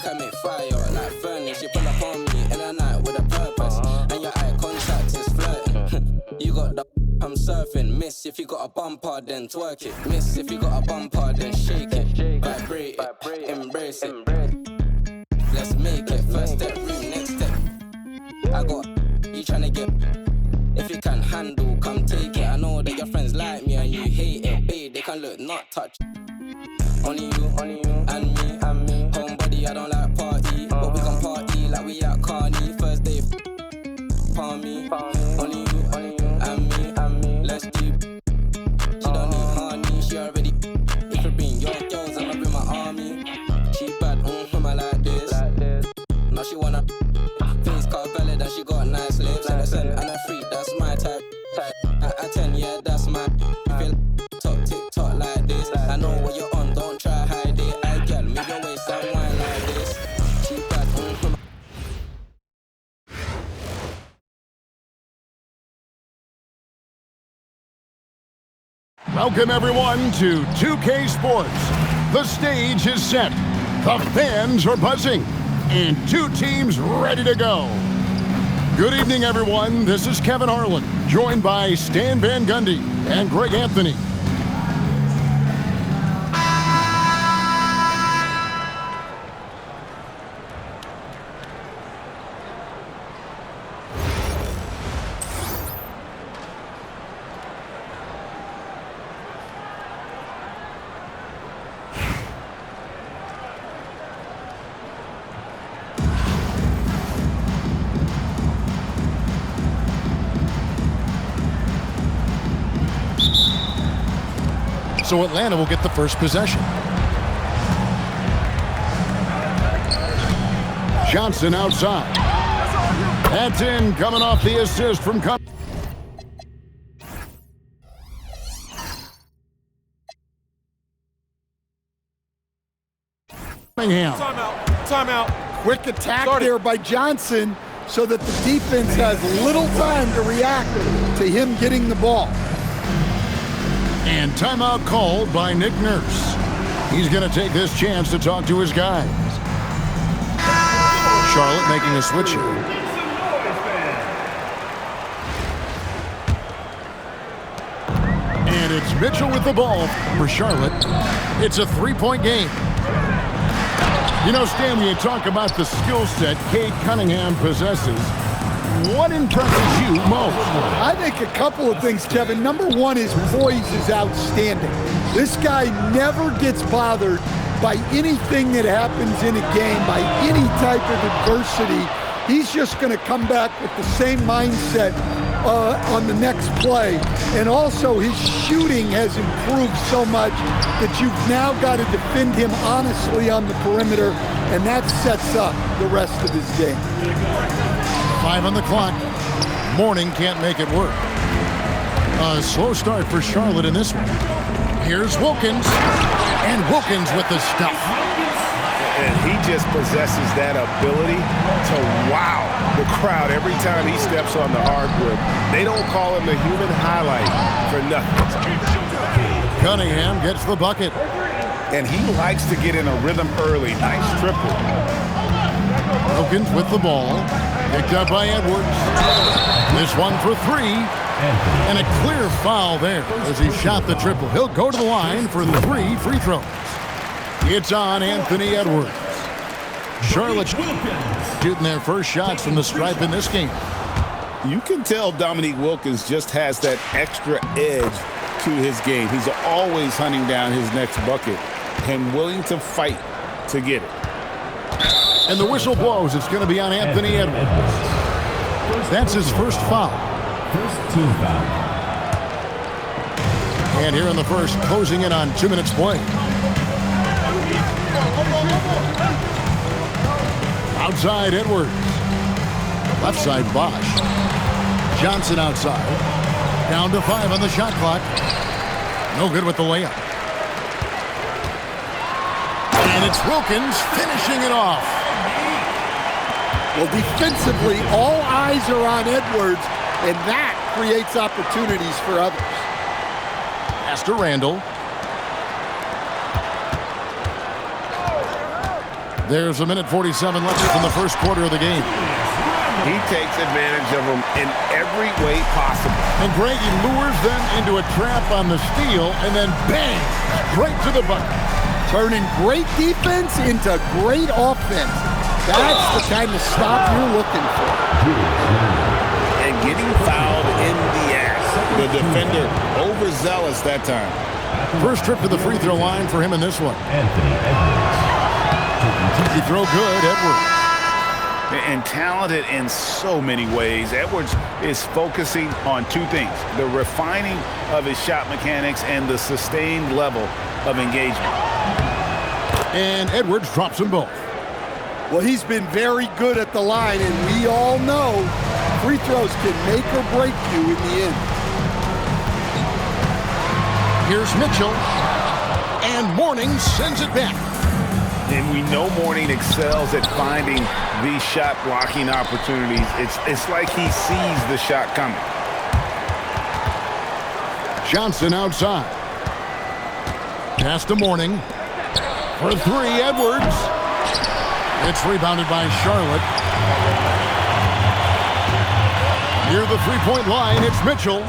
I make fire like furnace. You pull up on me in the night with a purpose, and your eye contact is flirting. You got the I'm surfing. Miss if you got a bumper, then twerk it. Miss if you got a bumper, then shake it. Vibrate it, embrace it. Let's make it. First step, room, next step. I got you tryna get. If you can handle, come take it. I know that your friends like me and you hate it. Babe, they can look, not touch. Only you, and me. Homebody, I don't like party, but we can party like we at Carney. First day, palm me. Only you, and me. Let's do. She don't need honey, she already. If you bring your girls, I'ma bring my army. She bad, I like this. Now she wanna face cut valid and she got nice lips. And a freak, that's my type. At 10, yeah, that's my. Feel talk TikTok like this. I know what you're on, don't try hide it. I get move your waist and wine like this. She bad, Welcome everyone to 2K Sports. The stage is set, the fans are buzzing, and two teams ready to go. Good evening everyone, this is Kevin Harlan, joined by Stan Van Gundy and Greg Anthony. So Atlanta will get the first possession. Johnson outside. That's in, coming off the assist from Cunningham. Timeout. Quick attack there by Johnson so that the defense has little time to react to him getting the ball. And timeout called by Nick Nurse. He's going to take this chance to talk to his guys. Charlotte making a switch here. And it's Mitchell with the ball for Charlotte. It's a three-point game. You know, Stan, when you talk about the skill set Cade Cunningham possesses, what impresses you most? I think a couple of things, Kevin. Number one, his poise is outstanding. This guy never gets bothered by anything that happens in a game, by any type of adversity. He's just going to come back with the same mindset on the next play. And also, his shooting has improved so much that you've now got to defend him honestly on the perimeter, and that sets up the rest of his game. 5 on the clock. Mourning can't make it work. A slow start for Charlotte in this one. Here's Wilkins. And Wilkins with the stuff. And he just possesses that ability to wow the crowd every time he steps on the hardwood. They don't call him the human highlight for nothing. Cunningham gets the bucket. And he likes to get in a rhythm early. Nice triple. Wilkins with the ball. Picked up by Edwards. This one for 3. And a clear foul there as he shot the triple. He'll go to the line for 3 free throws. It's on Anthony Edwards. Charlotte shooting their first shots from the stripe in this game. You can tell Dominique Wilkins just has that extra edge to his game. He's always hunting down his next bucket and willing to fight to get it. And the whistle blows. It's going to be on Anthony Edwards. That's his first foul. First team foul. And here in the first, closing in on 2 minutes play. Outside Edwards. Left side Bosch. Johnson outside. Down to 5 on the shot clock. No good with the layup. And it's Wilkins finishing it off. Well, defensively, all eyes are on Edwards, and that creates opportunities for others. Pass to Randall. There's a minute 47 left in the first quarter of the game. He takes advantage of them in every way possible. And Greg, he lures them into a trap on the steal, and then bang, straight to the bucket. Turning great defense into great offense. That's the kind of stop you're looking for. And getting fouled in the act. The defender overzealous that time. First trip to the free throw line for him in this one. Anthony Edwards. He throw good, Edwards. And talented in so many ways. Edwards is focusing on two things: the refining of his shot mechanics and the sustained level of engagement. And Edwards drops them both. Well, he's been very good at the line, and we all know free throws can make or break you in the end. Here's Mitchell, and Mourning sends it back. And we know Mourning excels at finding these shot blocking opportunities. It's like he sees the shot coming. Johnson outside. Pass to Mourning. For three, Edwards. It's rebounded by Charlotte. Near the three-point line, it's Mitchell.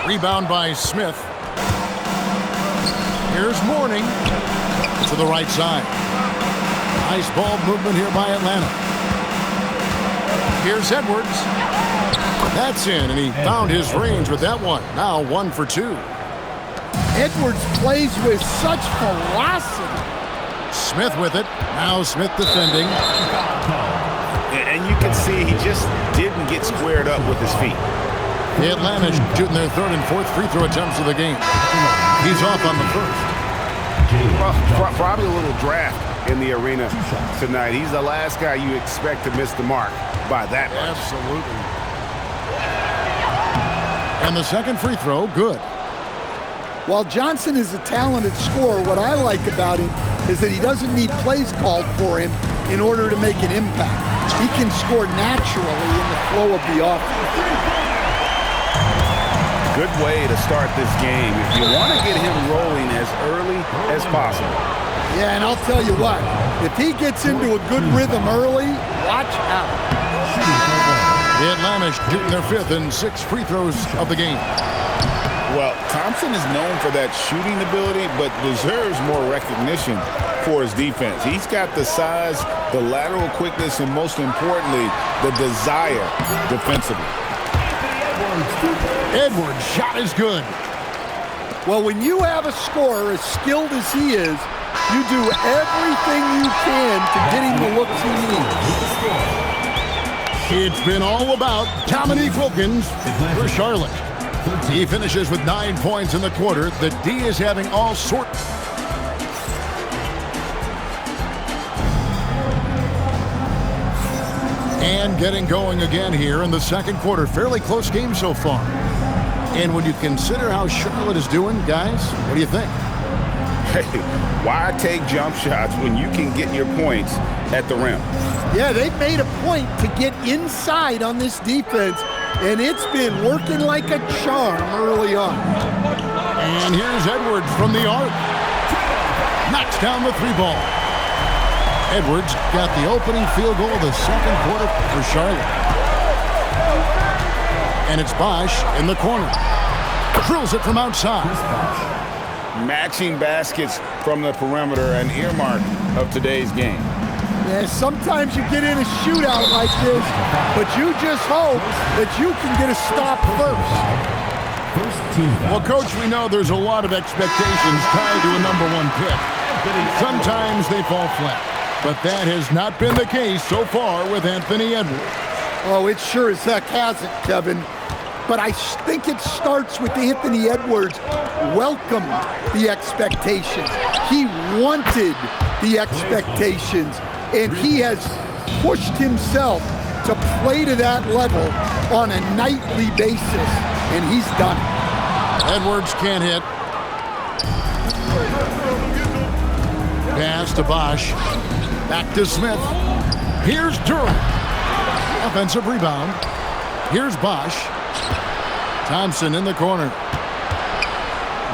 Rebound by Smith. Here's Mourning to the right side. Nice ball movement here by Atlanta. Here's Edwards. That's in, and he found his range with that one. Now 1 for 2. Edwards plays with such ferocity. Smith with it. Now Smith defending. And you can see he just didn't get squared up with his feet. The Atlanta shooting their third and fourth free throw attempts of the game. He's off on the first. Probably a little draft in the arena tonight. He's the last guy you expect to miss the mark by that much. Absolutely. And the second free throw, good. While Johnson is a talented scorer, what I like about him is that he doesn't need plays called for him in order to make an impact. He can score naturally in the flow of the offense. Good way to start this game if you want to get him rolling as early as possible. Yeah, and I'll tell you what, if he gets into a good rhythm early, watch out. The Atlanta shooting their fifth and sixth free throws of the game. Well, Thompson is known for that shooting ability, but deserves more recognition for his defense. He's got the size, the lateral quickness, and most importantly, the desire defensively. Edwards' shot is good. Well, when you have a scorer as skilled as he is, you do everything you can to get him the looks he needs. It's been all about Dominique Wilkins for Charlotte. He finishes with 9 points in the quarter. The D is having all sorts. And getting going again here in the second quarter. Fairly close game so far. And when you consider how Charlotte is doing, guys, what do you think? Hey, why take jump shots when you can get your points at the rim? Yeah, they've made a point to get inside on this defense, and it's been working like a charm early on. And here's Edwards from the arc. Knocks down the three ball. Edwards got the opening field goal of the second quarter for Charlotte. And it's Bosch in the corner. Drills it from outside. Matching baskets from the perimeter, an earmark of today's game. Yeah, sometimes you get in a shootout like this, but you just hope that you can get a stop first. Well, Coach, we know there's a lot of expectations tied to a #1 pick. Sometimes they fall flat, but that has not been the case so far with Anthony Edwards. Oh, it sure as heck hasn't, Kevin. But I think it starts with Anthony Edwards welcomed the expectations. He wanted the expectations, and he has pushed himself to play to that level on a nightly basis, and he's done it. Edwards can't hit. Pass to Bosch. Back to Smith. Here's Durham. Offensive rebound. Here's Bosch. Thompson in the corner.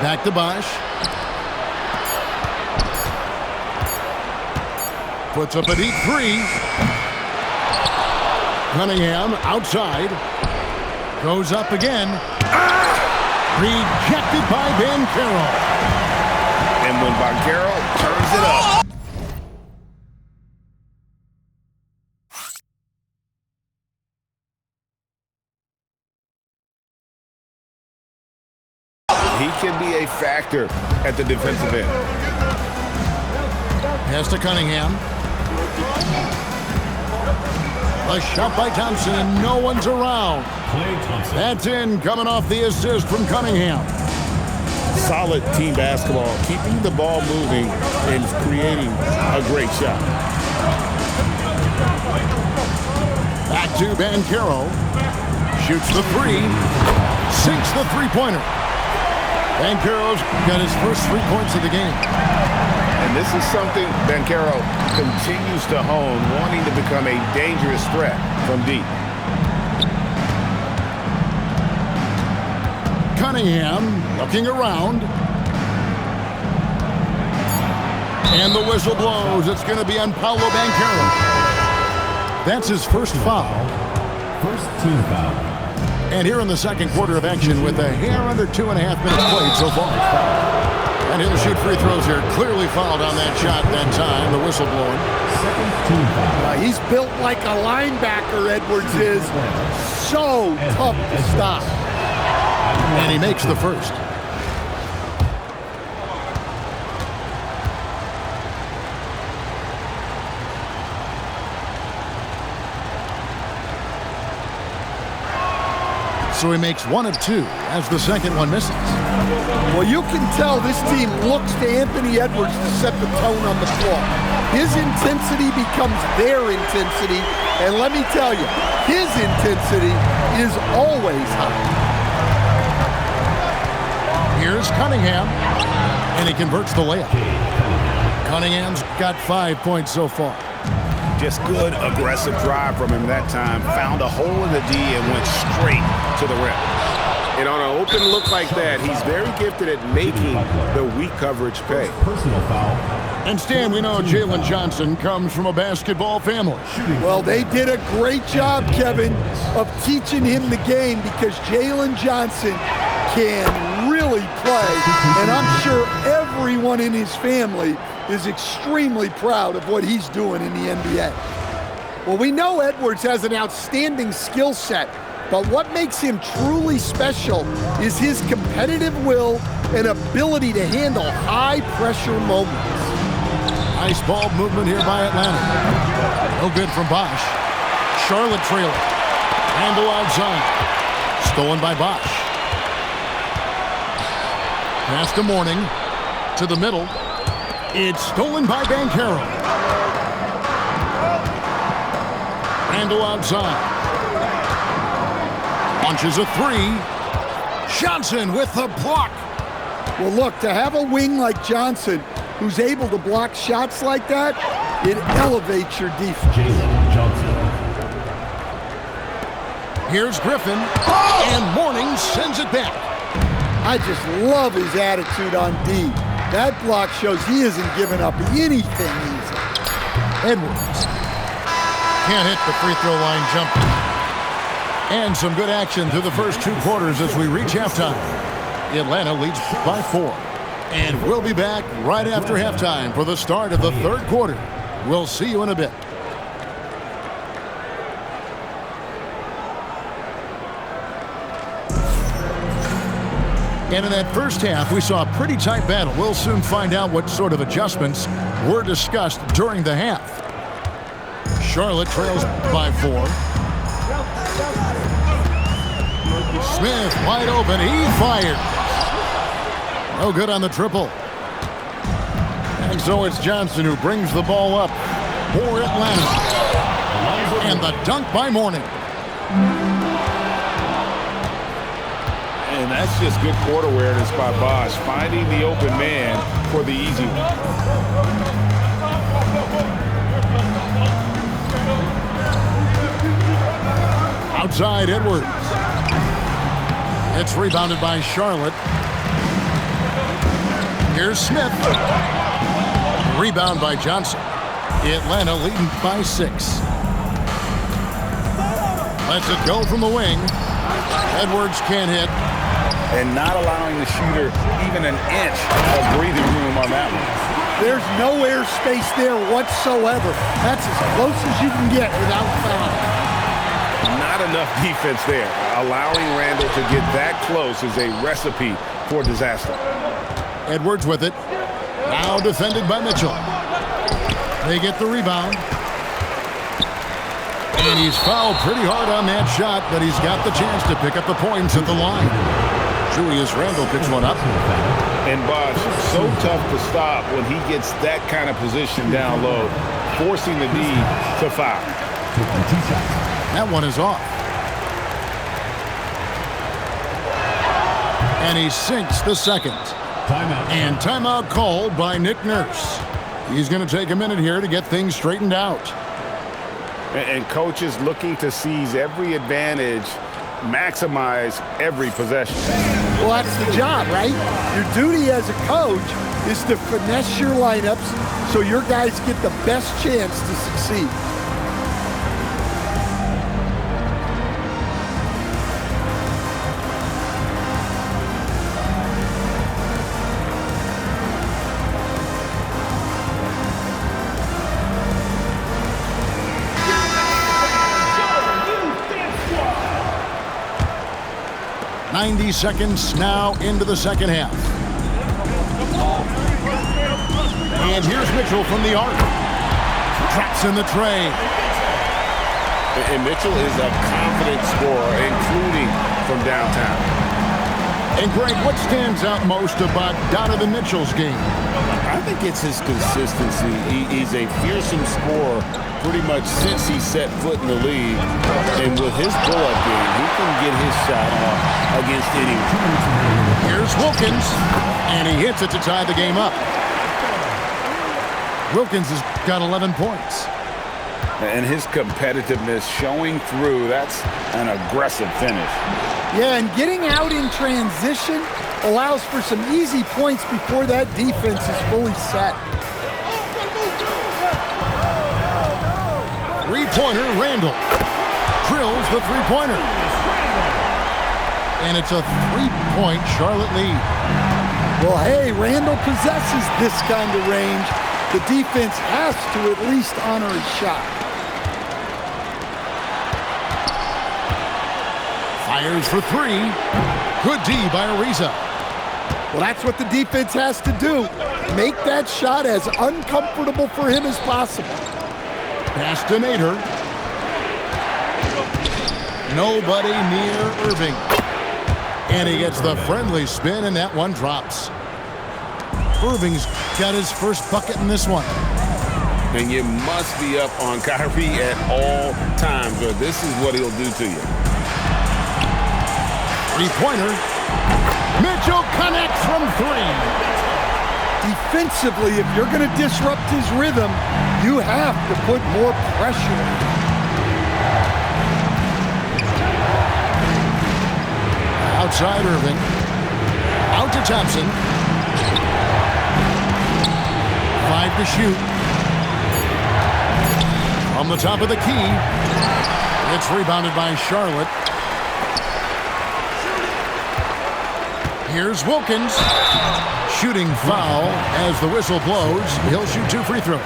Back to Bosch. puts up a deep three. Cunningham outside. Goes up again. Rejected by Banchero. And when Banchero turns it up. He can be a factor at the defensive end. Pass to Cunningham. A shot by Thompson, and no one's around. That's in, coming off the assist from Cunningham. Solid team basketball, keeping the ball moving and creating a great shot. Back to Banchero. Shoots the three. Sinks the three-pointer. Banchero's got his first 3 points of the game. And this is something Banchero continues to hone, wanting to become a dangerous threat from deep. Cunningham looking around. And the whistle blows. It's going to be on Paolo Banchero. That's his first foul. First team foul. And here in the second quarter of action with a hair under 2.5 minutes played so far. And he'll shoot free throws here. Clearly fouled on that shot that time. The whistle blowing. Second team foul. He's built like a linebacker, Edwards is. So tough to stop. And he makes the first. So he makes 1 of 2 as the second one misses. Well, you can tell this team looks to Anthony Edwards to set the tone on the floor. His intensity becomes their intensity, and let me tell you, his intensity is always high. Here's Cunningham, and he converts the layup. Cunningham's got 5 points so far. Just good, aggressive drive from him that time. Found a hole in the D and went straight to the rim. And on an open look like that, he's very gifted at making the weak coverage pay. Personal foul. And Stan, we know Jalen Johnson comes from a basketball family. Well, they did a great job, Kevin, of teaching him the game because Jalen Johnson can really play. And I'm sure everyone in his family is extremely proud of what he's doing in the NBA. Well, we know Edwards has an outstanding skill set, but what makes him truly special is his competitive will and ability to handle high-pressure moments. Nice ball movement here by Atlanta. No good from Bosch. Charlotte trailing. Handle outside. Stolen by Bosch. Pass to Mourning. To the middle. It's stolen by Banchero. Randall outside. Launches a three. Johnson with the block. Well, look, to have a wing like Johnson who's able to block shots like that, it elevates your defense. Jalen Johnson. Here's Griffin. And Mourning sends it back. I just love his attitude on D. That block shows he isn't giving up anything easy. Edwards can't hit the free throw line jumper. And some good action through the first 2 quarters as we reach halftime. Atlanta leads by 4. And we'll be back right after halftime for the start of the third quarter. We'll see you in a bit. And in that first half, we saw a pretty tight battle. We'll soon find out what sort of adjustments were discussed during the half. Charlotte trails by 4. Smith wide open. He fires. No good on the triple. And so it's Johnson who brings the ball up for Atlanta. And the dunk by Mourning. And that's just good court awareness by Bosch, finding the open man for the easy one. Outside Edwards. It's rebounded by Charlotte. Here's Smith. Rebound by Johnson. Atlanta leading by 6. Lets it go from the wing. Edwards can't hit. And not allowing the shooter even an inch of breathing room on that one. There's no airspace there whatsoever. That's as close as you can get without fouling. Not enough defense there. Allowing Randall to get that close is a recipe for disaster. Edwards with it. Now defended by Mitchell. They get the rebound. And he's fouled pretty hard on that shot, but he's got the chance to pick up the points at the line. Julius Randle picks one up. And Bosh, so tough to stop when he gets that kind of position down low, forcing the D to foul. That one is off. And he sinks the second. Timeout. And timeout called by Nick Nurse. He's going to take a minute here to get things straightened out. And coach is looking to seize every advantage, maximize every possession. Well, that's the job, right? Your duty as a coach is to finesse your lineups so your guys get the best chance to succeed. .90 seconds now into the second half. And here's Mitchell from the arc. Traps in the tray. And Mitchell is a confident scorer, including from downtown. And Greg, what stands out most about Donovan Mitchell's game? I think it's his consistency. He's a fearsome scorer pretty much since he set foot in the league. And with his pull-up game, he can get his shot off against anyone. Here's Wilkins, and he hits it to tie the game up. Wilkins has got 11 points. And his competitiveness showing through. That's an aggressive finish. Yeah, and getting out in transition allows for some easy points before that defense is fully set. Three-pointer, Randall. Drills the three-pointer. And it's a three-point Charlotte lead. Well, hey, Randall possesses this kind of range. The defense has to at least honor his shot. Fires for three. Good D by Ariza. Well, that's what the defense has to do. Make that shot as uncomfortable for him as possible. Pass to Nader. Nobody near Irving. And he gets the friendly spin, and that one drops. Irving's got his first bucket in this one. And you must be up on Kyrie at all times, or this is what he'll do to you. Three-pointer. Mitchell connects from three. Defensively, if you're going to disrupt his rhythm, you have to put more pressure on him. Outside Irving. Out to Thompson. 5 to shoot. From the top of the key. It's rebounded by Charlotte. Here's Wilkins. Shooting foul as the whistle blows. He'll shoot 2 free throws.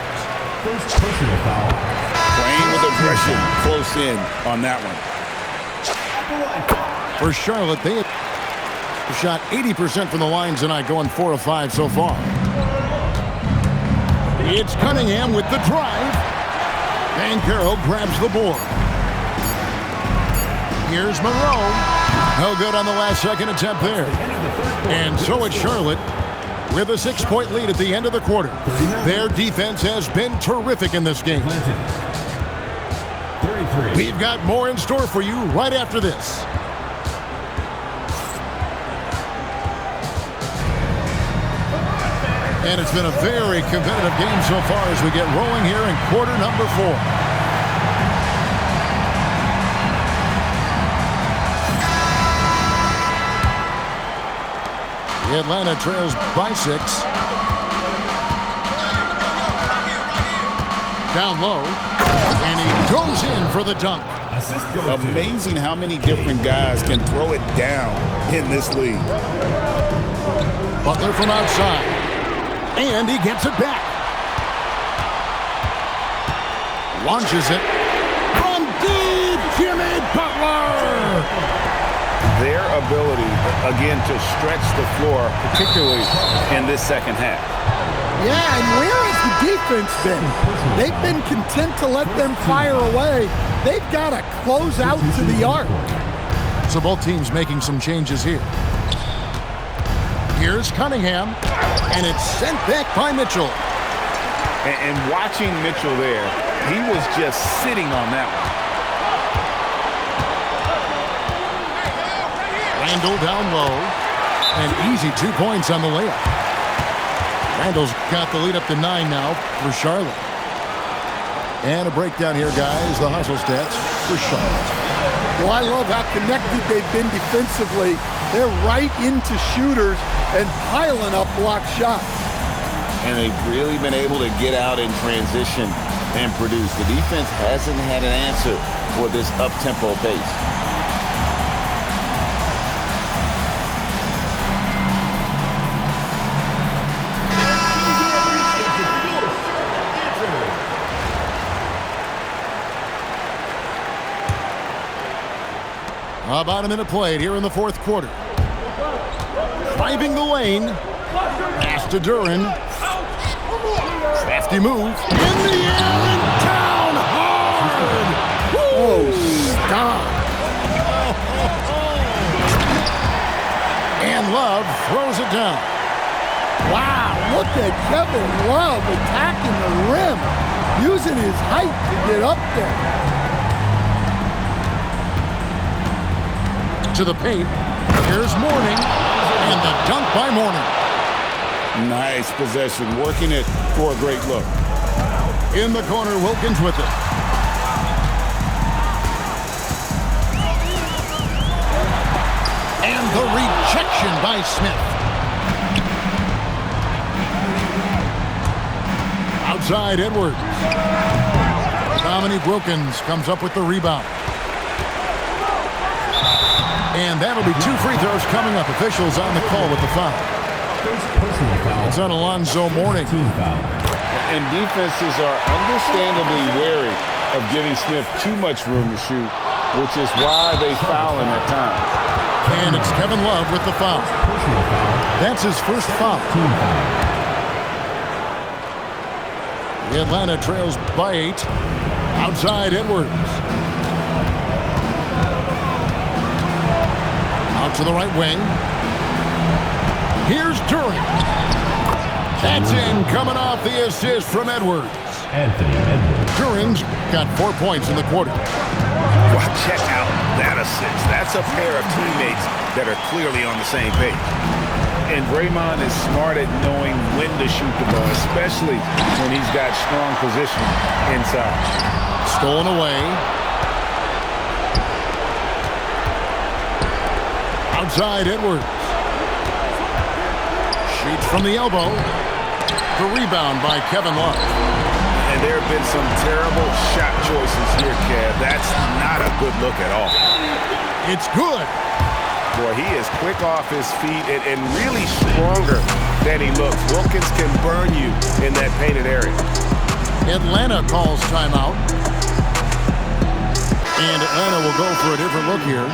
First personal foul. Playing with aggression close in on that one. For Charlotte, they have shot 80% from the line tonight, going 4 of 5 so far. It's Cunningham with the drive. Banchero grabs the board. Here's Monroe. No good on the last second attempt there. And so it's Charlotte with a 6-point lead at the end of the quarter. Their defense has been terrific in this game. 33. We've got more in store for you right after this. And it's been a very competitive game so far as we get rolling here in quarter number 4. Atlanta trails by 6. down low, and he goes in for the dunk. Assist goes to Amazing how many different guys can throw it down in this league. Butler from outside, and he gets it back. Launches it from deep, Jimmy Butler. Their ability, again, to stretch the floor, particularly in this second half. Yeah, and where has the defense been? They've been content to let them fire away. They've got to close out to the arc. So both teams making some changes here. Here's Cunningham, and it's sent back by Mitchell. And watching Mitchell there, he was just sitting on that one. Randall down low, and easy 2 points on the layup. Randall's got the lead up to 9 now for Charlotte. And a breakdown here, guys. The hustle stats for Charlotte. Well, I love how connected they've been defensively. They're right into shooters and piling up block shots. And they've really been able to get out in transition and produce. The defense hasn't had an answer for this up-tempo pace. About a minute played here in the fourth quarter. Driving the lane. Pass to Duren. Crafty move. In the air and down hard. Oh, stop. And Love throws it down. Wow, look at Kevin Love attacking the rim, using his height to get up there. To the paint. Here's Mourning, and the dunk by Mourning. Nice possession, working it for a great look. In the corner, Wilkins with it. And the rejection by Smith. Outside Edwards. Dominique Wilkins comes up with the rebound. And that'll be 2 free throws coming up. Officials on the call with the foul. personal foul. It's on Alonzo Mourning. Team foul. And defenses are understandably wary of giving Smith too much room to shoot, which is why they foul him at times. And it's Kevin Love with the foul. Personal foul. That's his first foul. Team foul. The Atlanta trails by 8. Outside Edwards. Out to the right wing. Here's Duren. That's in, coming off the assist from Edwards. Anthony Edwards. Duren's got 4 points in the quarter. Well, check out that assist. That's a pair of teammates that are clearly on the same page. And Draymond is smart at knowing when to shoot the ball, especially when he's got strong position inside. Stolen away. Outside Edwards. Shoots from the elbow. The rebound by Kevin Love. And there have been some terrible shot choices here, Kev. That's not a good look at all. It's good. Boy, he is quick off his feet and really stronger than he looks. Wilkins can burn you in that painted area. Atlanta calls timeout. And Atlanta will go for a different look here.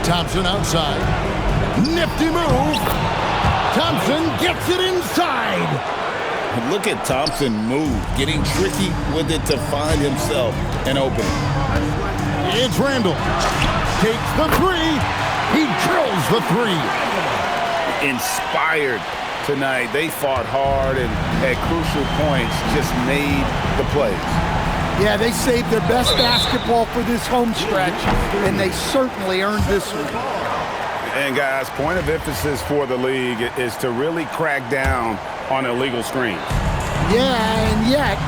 Thompson outside. Nifty move. Thompson gets it inside. Look at Thompson move, getting tricky with it to find himself an opening. It's Randall. Takes the three. He drills the three. Inspired tonight. They fought hard and at crucial points just made the plays. Yeah, they saved their best basketball for this home stretch, and they certainly earned this one. And guys, point of emphasis for the league is to really crack down on illegal screens. Yeah, and yet,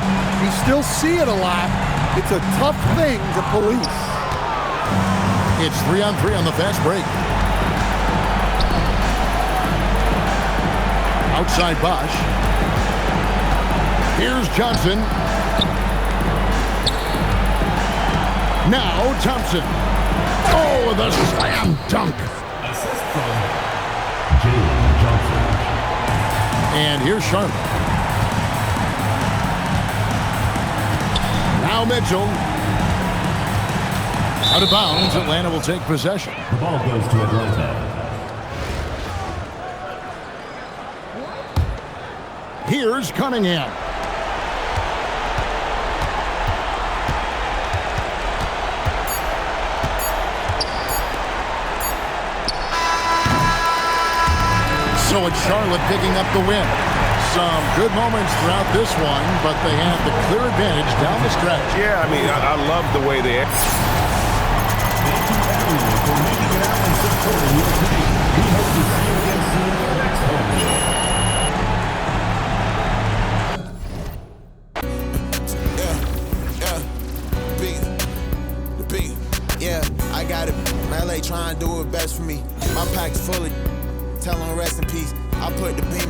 we still see it a lot. It's a tough thing to police. It's 3-on-3 on the fast break. Outside Bosch. Here's Johnson. Now Thompson. Oh, the slam dunk. Assist from Jalen Johnson. And here's Charlotte. Now Mitchell. Out of bounds, Atlanta will take possession. The ball goes to Atlanta. Here's Cunningham. So it's Charlotte picking up the win. Some good moments throughout this one, but they have the clear advantage down the stretch. Yeah, I mean, I love the way they... Thank you everyone for making it out and supporting your team. We hope to see you again soon in the next home game. I got it. LA trying to do it best for me. My pack's full of tell them rest in peace. I put the beamers